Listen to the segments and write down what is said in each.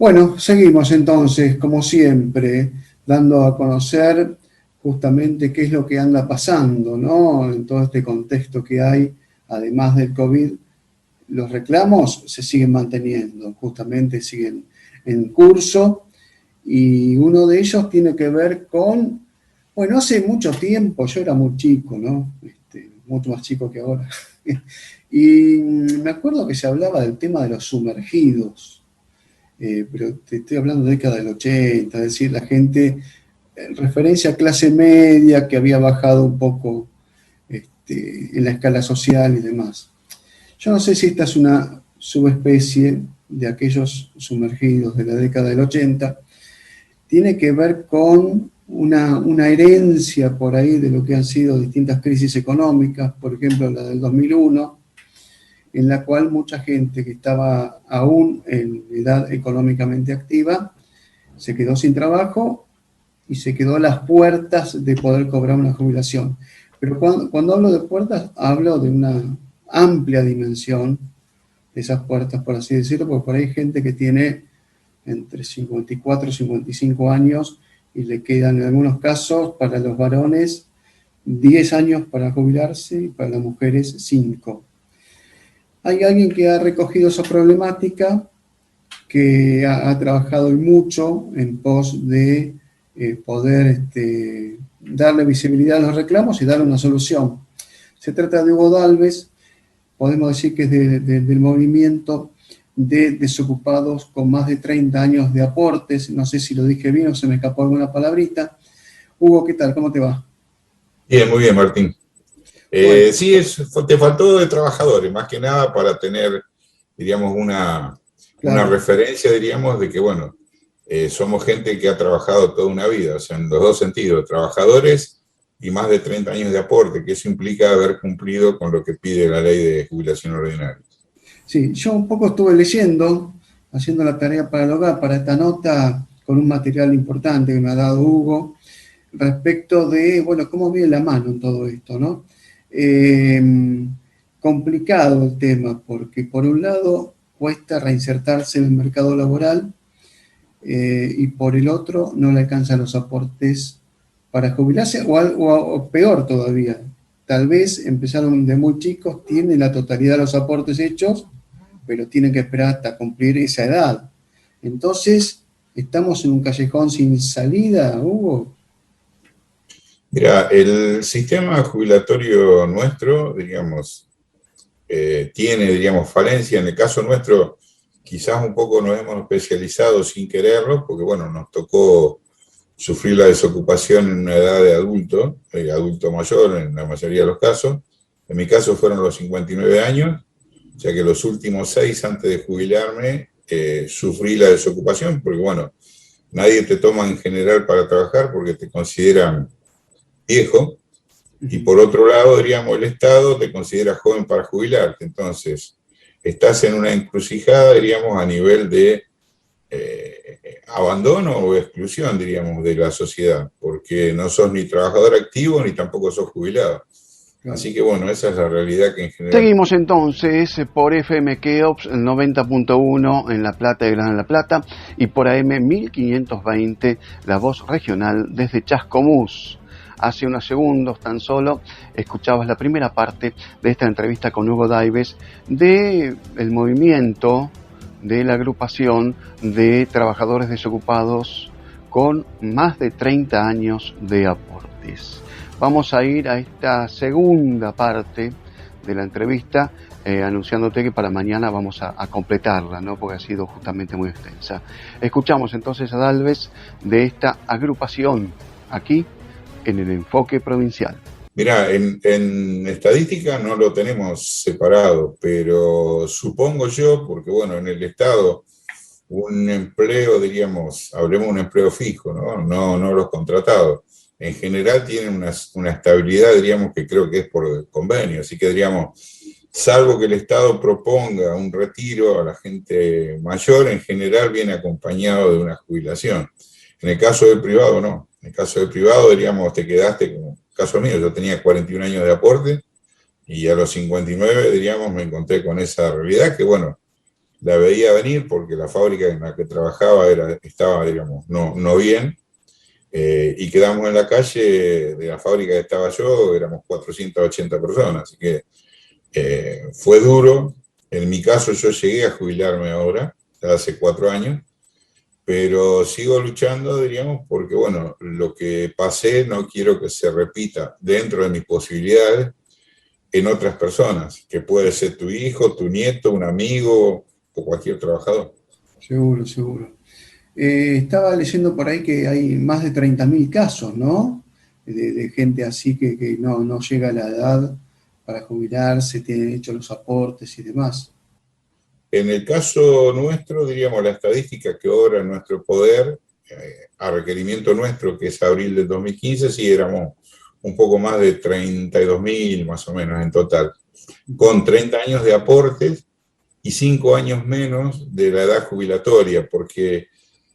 Bueno, seguimos entonces, como siempre, dando a conocer justamente qué es lo que anda pasando, ¿no? En todo este contexto que hay, además del COVID, los reclamos se siguen manteniendo, justamente siguen en curso, y uno de ellos tiene que ver con, bueno, hace mucho tiempo, yo era muy chico, ¿no? Mucho más chico que ahora, y me acuerdo que se hablaba del tema de los sumergidos, pero te estoy hablando de década del 80, es decir, la gente, en referencia a clase media, que había bajado un poco en la escala social y demás. Yo no sé si esta es una subespecie de aquellos sumergidos de la década del 80, tiene que ver con una herencia por ahí de lo que han sido distintas crisis económicas, por ejemplo la del 2001, en la cual mucha gente que estaba aún en edad económicamente activa se quedó sin trabajo y se quedó a las puertas de poder cobrar una jubilación. Pero cuando hablo de puertas, hablo de una amplia dimensión de esas puertas, por así decirlo, porque por ahí hay gente que tiene entre 54 y 55 años y le quedan en algunos casos para los varones 10 años para jubilarse y para las mujeres 5. Hay alguien que ha recogido esa problemática, que ha trabajado mucho en pos de poder darle visibilidad a los reclamos y darle una solución. Se trata de Hugo Dalves, podemos decir que es del movimiento de desocupados con más de 30 años de aportes. No sé si lo dije bien o se me escapó alguna palabrita. Hugo, ¿qué tal? ¿Cómo te va? Bien, muy bien, Martín. Bueno, Sí, te faltó de trabajadores, más que nada para tener, diríamos, una claro. referencia, diríamos, de que, bueno, somos gente que ha trabajado toda una vida, o sea, en los dos sentidos, trabajadores y más de 30 años de aporte, que eso implica haber cumplido con lo que pide la ley de jubilación ordinaria. Sí, yo un poco estuve leyendo, haciendo la tarea para el hogar, para esta nota, con un material importante que me ha dado Hugo, respecto de, bueno, cómo viene la mano en todo esto, ¿no? Eh, Complicado el tema, porque por un lado cuesta reinsertarse en el mercado laboral, y por el otro no le alcanzan los aportes para jubilarse, o peor todavía, tal vez empezaron de muy chicos, tienen la totalidad de los aportes hechos, pero tienen que esperar hasta cumplir esa edad. Entonces, estamos en un callejón sin salida, Hugo. Mira, el sistema jubilatorio nuestro, diríamos, tiene, diríamos, falencia. En el caso nuestro, quizás un poco nos hemos especializado sin quererlo, porque, bueno, nos tocó sufrir la desocupación en una edad de adulto, adulto mayor en la mayoría de los casos. En mi caso fueron los 59 años, ya que los últimos 6 antes de jubilarme sufrí la desocupación, porque, bueno, nadie te toma en general para trabajar porque te consideran viejo, y por otro lado, diríamos, el Estado te considera joven para jubilarte. Entonces, estás en una encrucijada, diríamos, a nivel de abandono o exclusión, diríamos, de la sociedad, porque no sos ni trabajador activo ni tampoco sos jubilado. Claro. Así que bueno, esa es la realidad que en general. Seguimos entonces por FM Keops, el 90.1 en La Plata y Gran La Plata, y por AM 1520, la voz regional desde Chascomús. Hace unos segundos tan solo escuchabas la primera parte de esta entrevista con Hugo Dalves del movimiento de la agrupación de trabajadores desocupados con más de 30 años de aportes. Vamos a ir a esta segunda parte de la entrevista, anunciándote que para mañana vamos a completarla, ¿no? Porque ha sido justamente muy extensa. Escuchamos entonces a Dalves de esta agrupación aquí en el enfoque provincial. Mirá, en estadística no lo tenemos separado, pero supongo yo, porque bueno, en el Estado un empleo, diríamos, hablemos de un empleo fijo, ¿no? No los contratados. En general tienen una estabilidad, diríamos, que creo que es por convenio, así que diríamos, salvo que el Estado proponga un retiro a la gente mayor, en general viene acompañado de una jubilación. En el caso del privado, no. En el caso del privado, diríamos, te quedaste, como caso mío, yo tenía 41 años de aporte y a los 59, diríamos, me encontré con esa realidad que, bueno, la veía venir porque la fábrica en la que trabajaba estaba, digamos, no bien, y quedamos en la calle de la fábrica que estaba yo, éramos 480 personas, así que fue duro. En mi caso yo llegué a jubilarme ahora, hace 4 años, pero sigo luchando, diríamos, porque bueno, lo que pasé no quiero que se repita dentro de mis posibilidades en otras personas, que puede ser tu hijo, tu nieto, un amigo o cualquier trabajador. Seguro, seguro. Estaba leyendo por ahí que hay más de 30.000 casos, ¿no? De gente así que no llega a la edad para jubilarse, tienen hecho los aportes y demás. En el caso nuestro, diríamos, la estadística que obra en nuestro poder, a requerimiento nuestro, que es abril del 2015, sí éramos un poco más de 32.000 más o menos en total, con 30 años de aportes y 5 años menos de la edad jubilatoria, porque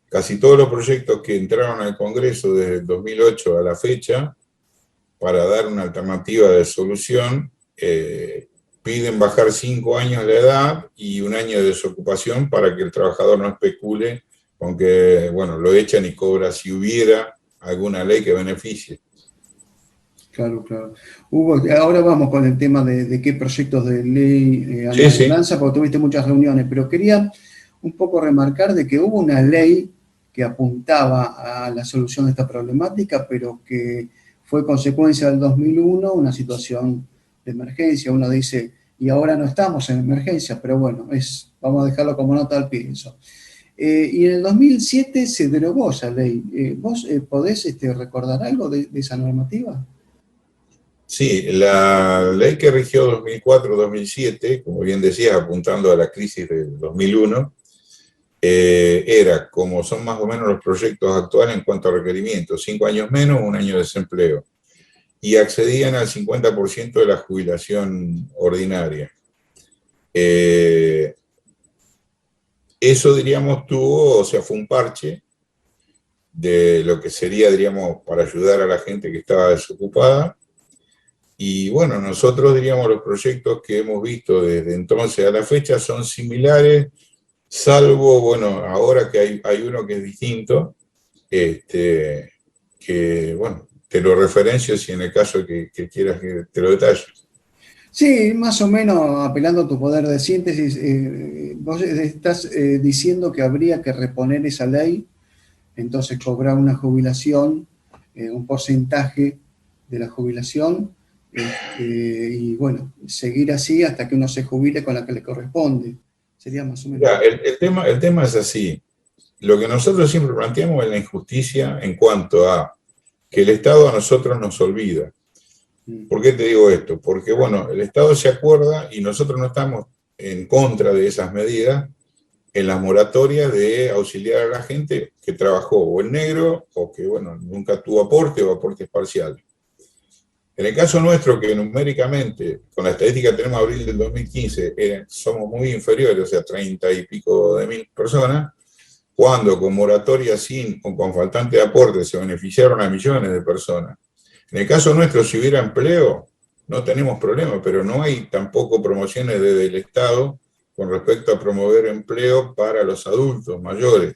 casi todos los proyectos que entraron al Congreso desde el 2008 a la fecha, para dar una alternativa de solución, piden bajar 5 años la edad y 1 año de desocupación para que el trabajador no especule con que, bueno, lo echan y cobra si hubiera alguna ley que beneficie. Claro, claro. Hugo, ahora vamos con el tema de qué proyectos de ley andan Sí, en sí. danza, porque tuviste muchas reuniones, pero quería un poco remarcar de que hubo una ley que apuntaba a la solución de esta problemática, pero que fue consecuencia del 2001, una situación de emergencia. Uno dice, y ahora no estamos en emergencia, pero bueno, vamos a dejarlo como nota al pie eso. Y en el 2007 se derogó esa ley. ¿Vos podés recordar algo de esa normativa? Sí, la ley que rigió 2004-2007, como bien decías, apuntando a la crisis del 2001, era como son más o menos los proyectos actuales en cuanto a requerimientos: 5 años menos, 1 año de desempleo, y accedían al 50% de la jubilación ordinaria. Eso, diríamos, tuvo, o sea, fue un parche de lo que sería, diríamos, para ayudar a la gente que estaba desocupada. Y bueno, nosotros, diríamos, los proyectos que hemos visto desde entonces a la fecha son similares, salvo, bueno, ahora que hay uno que es distinto, que, bueno, te lo referencio si en el caso que quieras que te lo detalle. Sí, más o menos apelando a tu poder de síntesis, vos estás diciendo que habría que reponer esa ley, entonces cobrar una jubilación, un porcentaje de la jubilación, y bueno, seguir así hasta que uno se jubile con la que le corresponde. Sería más o menos. Ya, el tema es así. Lo que nosotros siempre planteamos es la injusticia en cuanto a que el Estado a nosotros nos olvida. ¿Por qué te digo esto? Porque, bueno, el Estado se acuerda y nosotros no estamos en contra de esas medidas en las moratorias de auxiliar a la gente que trabajó o en negro o que, bueno, nunca tuvo aporte o aportes parciales. En el caso nuestro, que numéricamente, con la estadística que tenemos abril del 2015, somos muy inferiores, o sea, 30 y pico de mil personas, cuando con moratoria sin o con faltante de aporte se beneficiaron a millones de personas. En el caso nuestro, si hubiera empleo, no tenemos problema, pero no hay tampoco promociones desde el Estado con respecto a promover empleo para los adultos mayores.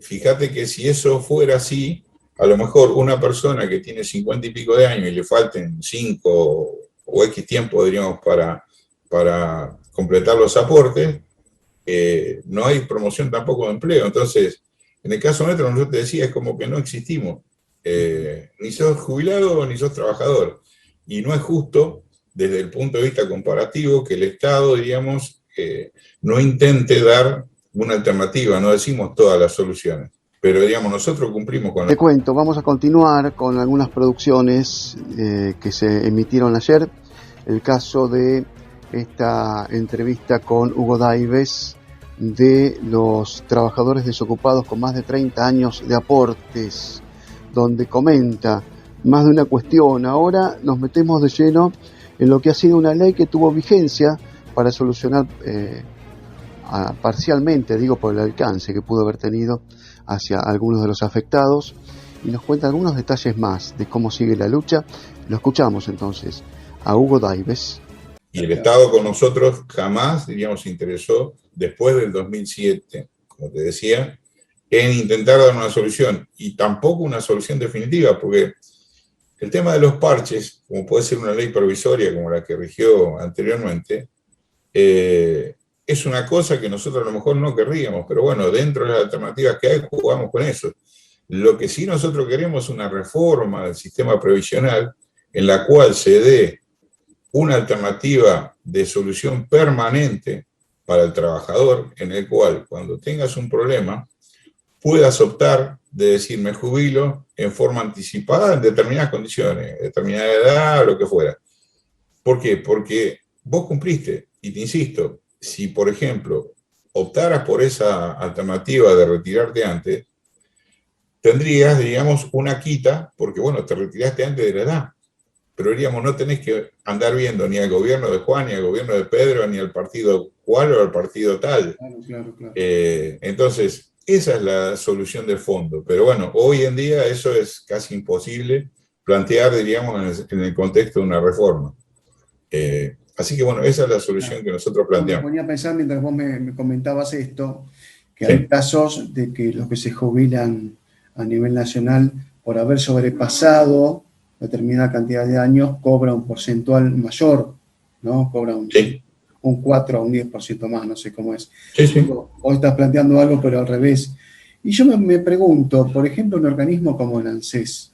Fíjate que si eso fuera así, a lo mejor una persona que tiene 50 y pico de años y le falten 5 o X tiempo, diríamos, para completar los aportes, no hay promoción tampoco de empleo. Entonces, en el caso nuestro, yo te decía, es como que no existimos. Ni sos jubilado ni sos trabajador. Y no es justo, desde el punto de vista comparativo, que el Estado, diríamos, no intente dar una alternativa. No decimos todas las soluciones, pero, digamos, nosotros cumplimos con Te cuento, vamos a continuar con algunas producciones que se emitieron ayer. El caso de esta entrevista con Hugo Daives de los trabajadores desocupados con más de 30 años de aportes, donde comenta más de una cuestión. Ahora nos metemos de lleno en lo que ha sido una ley que tuvo vigencia para solucionar parcialmente, digo por el alcance que pudo haber tenido hacia algunos de los afectados, y nos cuenta algunos detalles más de cómo sigue la lucha. Lo escuchamos entonces a Hugo Daives. Y el Estado con nosotros jamás, diríamos, se interesó, después del 2007, como te decía, en intentar dar una solución, y tampoco una solución definitiva, porque el tema de los parches, como puede ser una ley provisoria como la que rigió anteriormente, es una cosa que nosotros a lo mejor no querríamos, pero bueno, dentro de las alternativas que hay, jugamos con eso. Lo que sí nosotros queremos es una reforma del sistema previsional en la cual se dé una alternativa de solución permanente para el trabajador, en el cual cuando tengas un problema puedas optar de decir me jubilo en forma anticipada en determinadas condiciones, determinada edad, lo que fuera. ¿Por qué? Porque vos cumpliste, y te insisto, si por ejemplo optaras por esa alternativa de retirarte antes, tendrías, digamos, una quita, porque bueno, te retiraste antes de la edad, pero diríamos, no tenés que andar viendo ni al gobierno de Juan, ni al gobierno de Pedro, ni al partido cual o al partido tal. Claro. Entonces, esa es la solución de fondo. Pero bueno, hoy en día eso es casi imposible plantear, diríamos, en el contexto de una reforma. Así que bueno, esa es la solución que nosotros planteamos. Me ponía a pensar mientras vos me comentabas esto, que Sí. hay casos de que los que se jubilan a nivel nacional, por haber sobrepasado determinada cantidad de años, cobra un porcentual mayor, ¿no? Cobra un 4 o un 10% más, no sé cómo es. Sí. Vos estás planteando algo, pero al revés. Y yo me pregunto, por ejemplo, un organismo como el ANSES,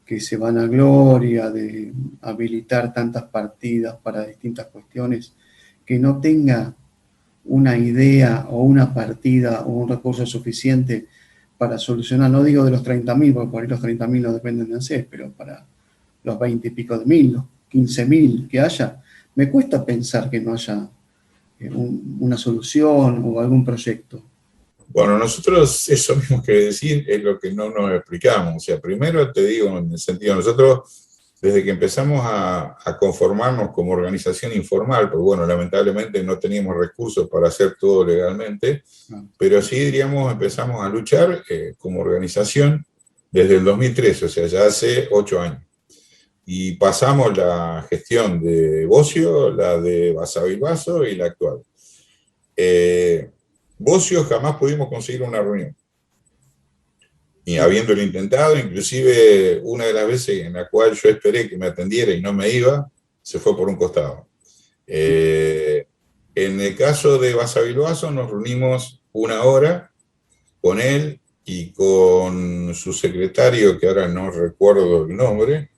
que se vanagloria de habilitar tantas partidas para distintas cuestiones, que no tenga una idea o una partida o un recurso suficiente para solucionar, no digo de los 30.000, porque por ahí los 30.000 no dependen de ANSES, pero para los 20 y pico de mil, los 15.000 que haya, me cuesta pensar que no haya una solución o algún proyecto. Bueno, nosotros eso mismo que decir es lo que no nos explicamos. O sea, primero te digo, en el sentido, nosotros desde que empezamos a conformarnos como organización informal, pues bueno, lamentablemente no teníamos recursos para hacer todo legalmente, pero sí, diríamos, empezamos a luchar como organización desde el 2013, o sea, ya hace 8 años. Y pasamos la gestión de Bocio, la de Basavilbaso y la actual. Bocio jamás pudimos conseguir una reunión. Y habiéndolo intentado, inclusive una de las veces en la cual yo esperé que me atendiera y no me iba, se fue por un costado. En el caso de Basavilbaso nos reunimos 1 hora con él y con su secretario, que ahora no recuerdo el nombre,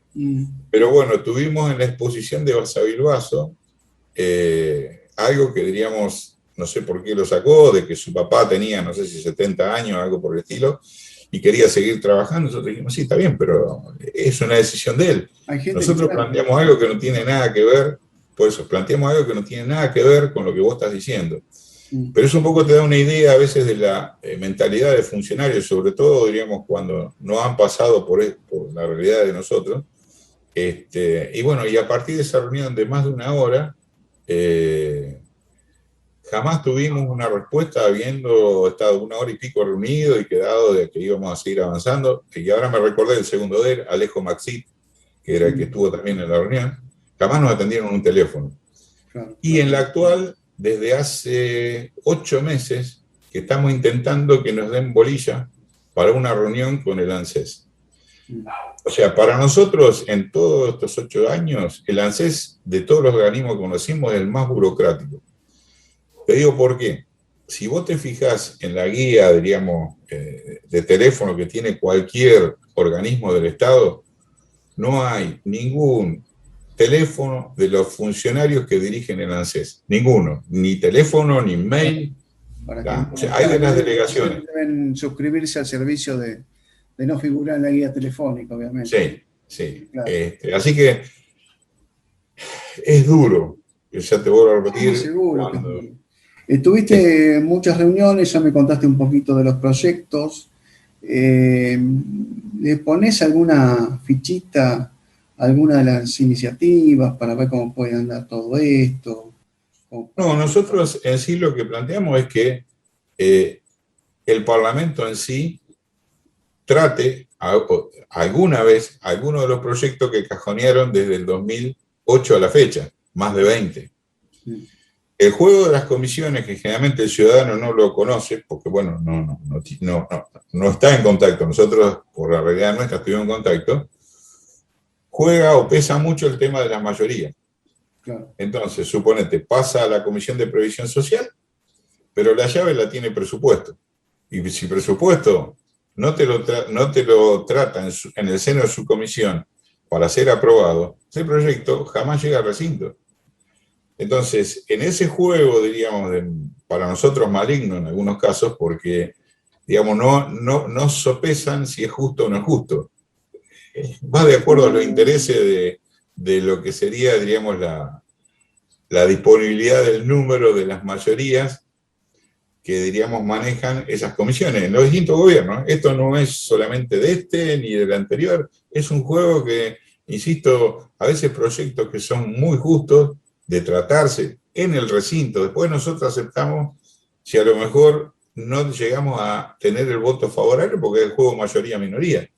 pero bueno, tuvimos en la exposición de Basavilbaso algo que diríamos, no sé por qué lo sacó, de que su papá tenía, no sé si 70 años, algo por el estilo, y quería seguir trabajando. Nosotros dijimos, sí, está bien, pero es una decisión de él. Nosotros planteamos algo que no tiene nada que ver, por eso, planteamos algo que no tiene nada que ver con lo que vos estás diciendo. Pero eso un poco te da una idea a veces de la mentalidad de funcionarios, sobre todo, diríamos, cuando no han pasado por la realidad de nosotros. Y bueno, y a partir de esa reunión de más de 1 hora, jamás tuvimos una respuesta, habiendo estado 1 hora y pico reunidos y quedado de que íbamos a seguir avanzando. Y ahora me recordé del segundo de él, Alejo Maxit, que era el que estuvo también en la reunión. Jamás nos atendieron un teléfono. Y en la actual, desde hace 8 meses, que estamos intentando que nos den bolilla para una reunión con el ANSES. O sea, para nosotros, en todos estos 8 años, el ANSES, de todos los organismos que conocimos, es el más burocrático. Te digo por qué. Si vos te fijás en la guía, diríamos, de teléfono que tiene cualquier organismo del Estado, no hay ningún teléfono de los funcionarios que dirigen el ANSES. Ninguno. Ni teléfono, ni mail. O sea, hay de las delegaciones. Deben suscribirse al servicio de no figurar en la guía telefónica, obviamente. Sí. Claro. Así que es duro. Ya te vuelvo a repetir. Seguro que tuviste muchas reuniones, ya me contaste un poquito de los proyectos. ¿Le ponés alguna fichita a alguna de las iniciativas para ver cómo puede andar todo esto? No, nosotros en sí lo que planteamos es que el Parlamento en sí trate alguna vez alguno de los proyectos que cajonearon desde el 2008 a la fecha. más de 20. Sí. El juego de las comisiones, que generalmente el ciudadano no lo conoce, porque bueno, no está en contacto, nosotros por la realidad nuestra estuvimos en contacto, juega o pesa mucho el tema de la mayoría. Claro. Entonces, suponete, pasa a la Comisión de Previsión Social, pero la llave la tiene presupuesto. Y si presupuesto no te lo trata en el seno de su comisión para ser aprobado, ese proyecto jamás llega al recinto. Entonces, en ese juego, diríamos, para nosotros maligno en algunos casos, porque, digamos, no sopesan si es justo o no es justo. Va de acuerdo a los intereses de lo que sería, diríamos, la disponibilidad del número de las mayorías que, diríamos, manejan esas comisiones en los distintos gobiernos. Esto no es solamente de este ni del anterior, es un juego que, insisto, a veces proyectos que son muy justos de tratarse en el recinto, después nosotros aceptamos si a lo mejor no llegamos a tener el voto favorable porque es el juego mayoría-minoría.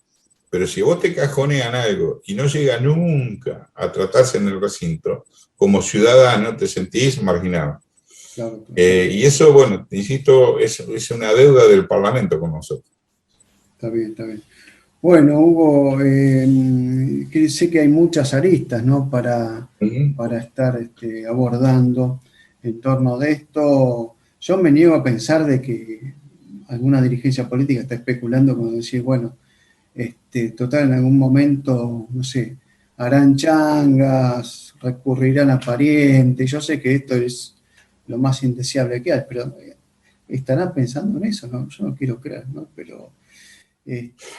Pero si vos te cajonean algo y no llega nunca a tratarse en el recinto, como ciudadano te sentís marginado. Claro. Y eso, bueno, insisto, es una deuda del Parlamento con nosotros. Está bien, está bien. Bueno, Hugo, sé que hay muchas aristas, ¿no? Para estar abordando en torno de esto. Yo me niego a pensar de que alguna dirigencia política está especulando con decir, bueno, total, en algún momento, no sé, harán changas, recurrirán a parientes. Yo sé que esto es lo más indeseable que hay, pero estarán pensando en eso, ¿no? Yo no quiero creer, ¿no? Pero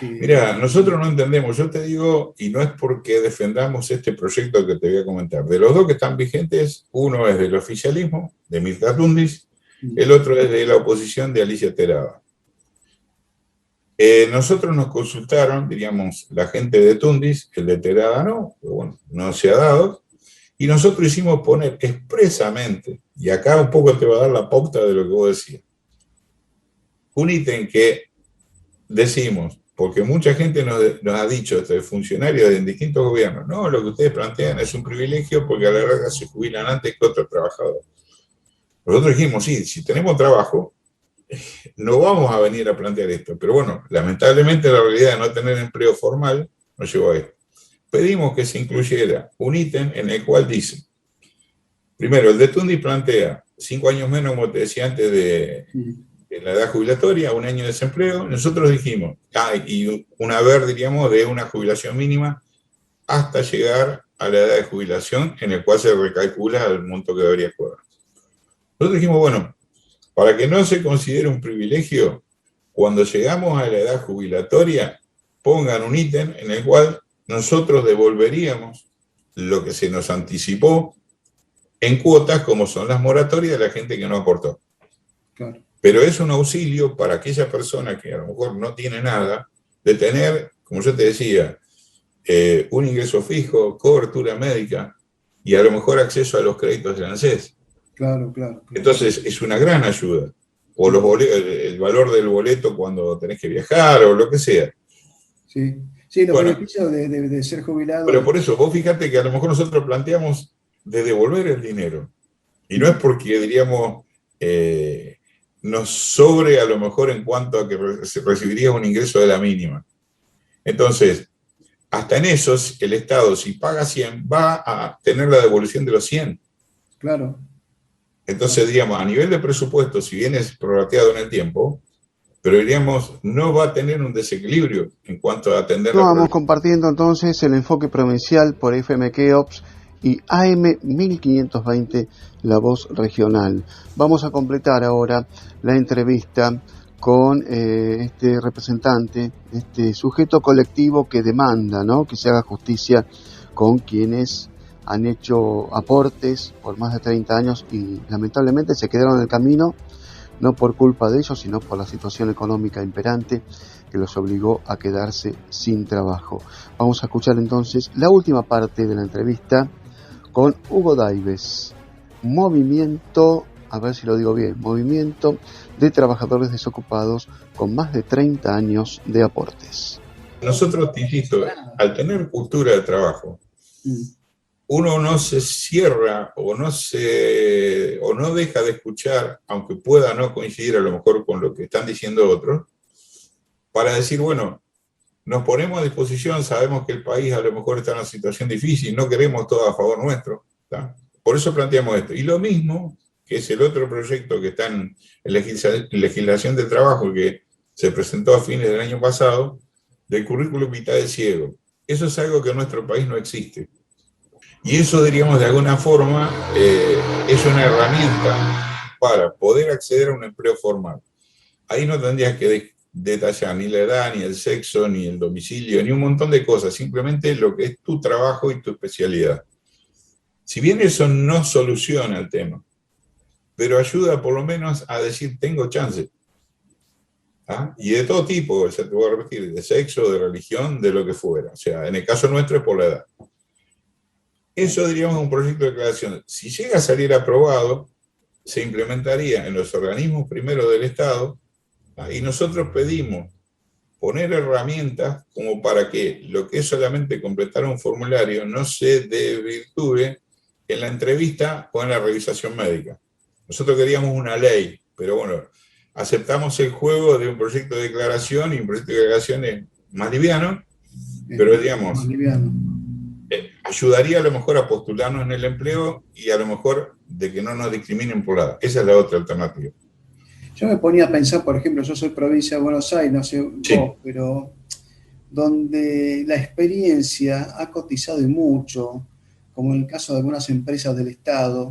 mira, nosotros no entendemos, yo te digo, y no es porque defendamos este proyecto que te voy a comentar. De los dos que están vigentes, uno es del oficialismo, de Mirta Tundis, el otro es de la oposición de Alicia Terada. Nosotros nos consultaron, diríamos, la gente de Tundis, el de Terada no, pero bueno, no se ha dado, y nosotros hicimos poner expresamente, y acá un poco te va a dar la pauta de lo que vos decías, un ítem que decimos, porque mucha gente nos ha dicho, funcionarios de distintos gobiernos, no, lo que ustedes plantean es un privilegio porque a la larga se jubilan antes que otros trabajadores. Nosotros dijimos, sí, si tenemos trabajo, no vamos a venir a plantear esto, pero bueno, lamentablemente la realidad de no tener empleo formal nos llevó a esto. Pedimos que se incluyera un ítem en el cual dice, primero, el de Tundis plantea 5 años menos, como te decía antes, de la edad jubilatoria, 1 año de desempleo. Nosotros dijimos, y un haber, diríamos, de una jubilación mínima hasta llegar a la edad de jubilación, en el cual se recalcula el monto que debería cobrar. Nosotros dijimos, bueno, para que no se considere un privilegio, cuando llegamos a la edad jubilatoria, pongan un ítem en el cual nosotros devolveríamos lo que se nos anticipó en cuotas, como son las moratorias de la gente que no aportó. Claro. Pero es un auxilio para aquella persona que a lo mejor no tiene nada, de tener, como yo te decía, un ingreso fijo, cobertura médica y a lo mejor acceso a los créditos de ANSES. Claro, claro. Entonces es una gran ayuda. O el valor del boleto cuando tenés que viajar o lo que sea. Sí, sí, los beneficios de ser jubilado. Pero por eso, vos fíjate que a lo mejor nosotros planteamos de devolver el dinero. Y no es porque, diríamos, nos sobre a lo mejor en cuanto a que recibirías un ingreso de la mínima. Entonces, hasta en esos, el Estado, si paga 100, va a tener la devolución de los 100. Claro. Entonces, diríamos, a nivel de presupuesto, si bien es prorrateado en el tiempo, pero diríamos, no va a tener un desequilibrio en cuanto a atender la vamos compartiendo entonces el enfoque provincial por FM Keops y AM 1520, la voz regional. Vamos a completar ahora la entrevista con este representante, este sujeto colectivo que demanda, ¿no?, que se haga justicia con quienes han hecho aportes por más de 30 años y lamentablemente se quedaron en el camino, no por culpa de ellos, sino por la situación económica imperante que los obligó a quedarse sin trabajo. Vamos a escuchar entonces la última parte de la entrevista con Hugo Daives, Movimiento, a ver si lo digo bien, Movimiento de Trabajadores Desocupados con más de 30 años de aportes. Nosotros, te insisto, al tener cultura de trabajo, uno no se cierra o no deja de escuchar, aunque pueda no coincidir a lo mejor con lo que están diciendo otros, para decir, bueno, nos ponemos a disposición, sabemos que el país a lo mejor está en una situación difícil, no queremos todo a favor nuestro, ¿tá? Por eso planteamos esto. Y lo mismo, que es el otro proyecto que está en legislación del trabajo, que se presentó a fines del año pasado, del currículum vitae ciego. Eso es algo que en nuestro país no existe. Y eso, diríamos, de alguna forma, es una herramienta para poder acceder a un empleo formal. Ahí no tendrías que detallar ni la edad, ni el sexo, ni el domicilio, ni un montón de cosas, simplemente lo que es tu trabajo y tu especialidad. Si bien eso no soluciona el tema, pero ayuda por lo menos a decir, tengo chance. ¿Ah? Y de todo tipo, o sea, te voy a repetir, de sexo, de religión, de lo que fuera. O sea, en el caso nuestro es por la edad. Eso, diríamos, es un proyecto de declaración. Si llega a salir aprobado, se implementaría en los organismos primero del Estado, y nosotros pedimos poner herramientas como para que lo que es solamente completar un formulario no se desvirtúe en la entrevista o en la revisación médica. Nosotros queríamos una ley, pero bueno, aceptamos el juego de un proyecto de declaración, y un proyecto de declaración es más liviano, pero digamos, ayudaría a lo mejor a postularnos en el empleo y a lo mejor de que no nos discriminen por la edad. Esa es la otra alternativa. Yo me ponía a pensar, por ejemplo, yo soy provincia de Buenos Aires, no sé vos, pero donde la experiencia ha cotizado y mucho, como en el caso de algunas empresas del Estado,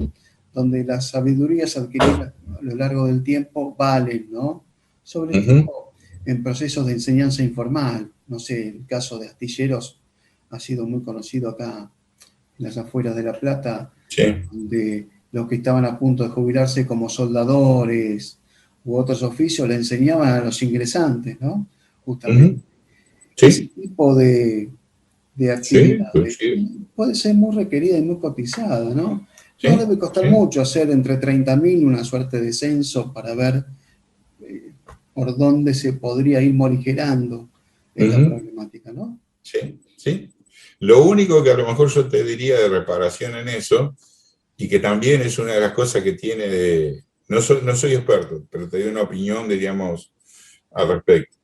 donde las sabidurías adquiridas a lo largo del tiempo valen, ¿no? Sobre todo en procesos de enseñanza informal. No sé, el caso de astilleros ha sido muy conocido acá en las afueras de La Plata, donde los que estaban a punto de jubilarse como soldadores u otros oficios le enseñaban a los ingresantes, ¿no? Justamente. Ese tipo de actividades puede ser muy requerida y muy cotizada, ¿no? No debe costar mucho hacer entre 30.000 una suerte de censo para ver por dónde se podría ir morigerando esta problemática, ¿no? Sí, sí. Lo único que a lo mejor yo te diría de reparación en eso, y que también es una de las cosas que tiene no soy experto, pero te doy una opinión, diríamos, al respecto.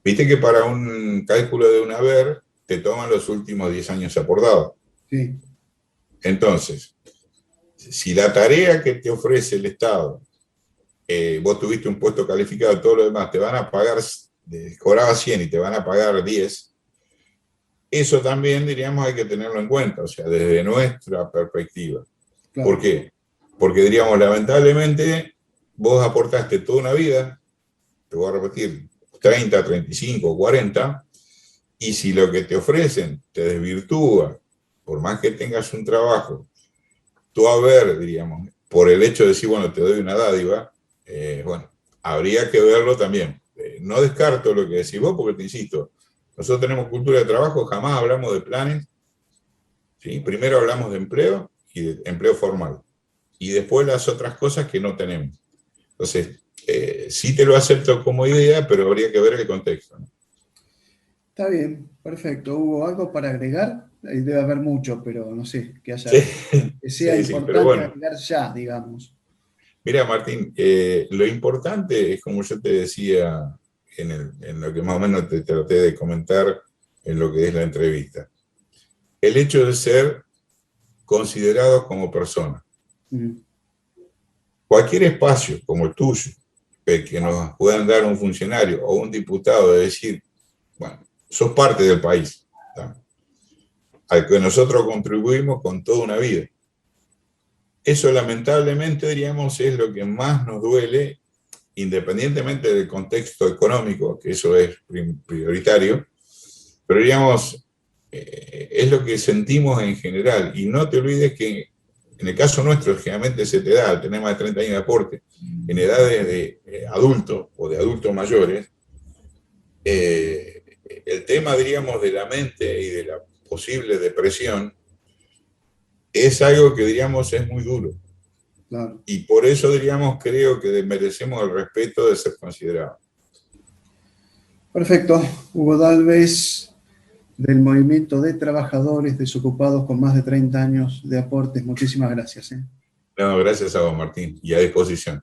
Viste que para un cálculo de un haber te toman los últimos 10 años aportados. Sí. Entonces, si la tarea que te ofrece el Estado, vos tuviste un puesto calificado y todo lo demás, te van a pagar, cobraba 100 y te van a pagar 10, eso también, diríamos, hay que tenerlo en cuenta, o sea, desde nuestra perspectiva. Claro. ¿Por qué? Porque, diríamos, lamentablemente, vos aportaste toda una vida, te voy a repetir, 30, 35, 40, y si lo que te ofrecen te desvirtúa, por más que tengas un trabajo, tu haber, diríamos, por el hecho de decir, bueno, te doy una dádiva, bueno, habría que verlo también. No descarto lo que decís vos, porque te insisto, nosotros tenemos cultura de trabajo, jamás hablamos de planes, ¿sí? Primero hablamos de empleo y de empleo formal, y después las otras cosas que no tenemos. Entonces, sí te lo acepto como idea, pero habría que ver el contexto, ¿no? Está bien, perfecto. ¿Hubo algo para agregar? Ahí debe haber mucho, pero no sé, que sea importante agregar ya, digamos. Mira, Martín, lo importante es, como yo te decía en lo que más o menos te traté de comentar en lo que es la entrevista, el hecho de ser considerados como personas. Cualquier espacio como el tuyo, que nos puedan dar un funcionario o un diputado, de decir, bueno, sos parte del país, ¿tá? Al que nosotros contribuimos con toda una vida. Eso lamentablemente, diríamos, es lo que más nos duele, independientemente del contexto económico, que eso es prioritario, pero diríamos, es lo que sentimos en general. Y no te olvides que en el caso nuestro, generalmente se te da, al tener más de 30 años de aporte, en edades de adultos o de adultos mayores, el tema, diríamos, de la mente y de la posible depresión es algo que, diríamos, es muy duro. Claro. Y por eso, diríamos, creo que merecemos el respeto de ser considerados. Perfecto. Hugo Dalves, del Movimiento de Trabajadores Desocupados con más de 30 años de aportes. Muchísimas gracias. No, gracias a vos, Martín, y a disposición.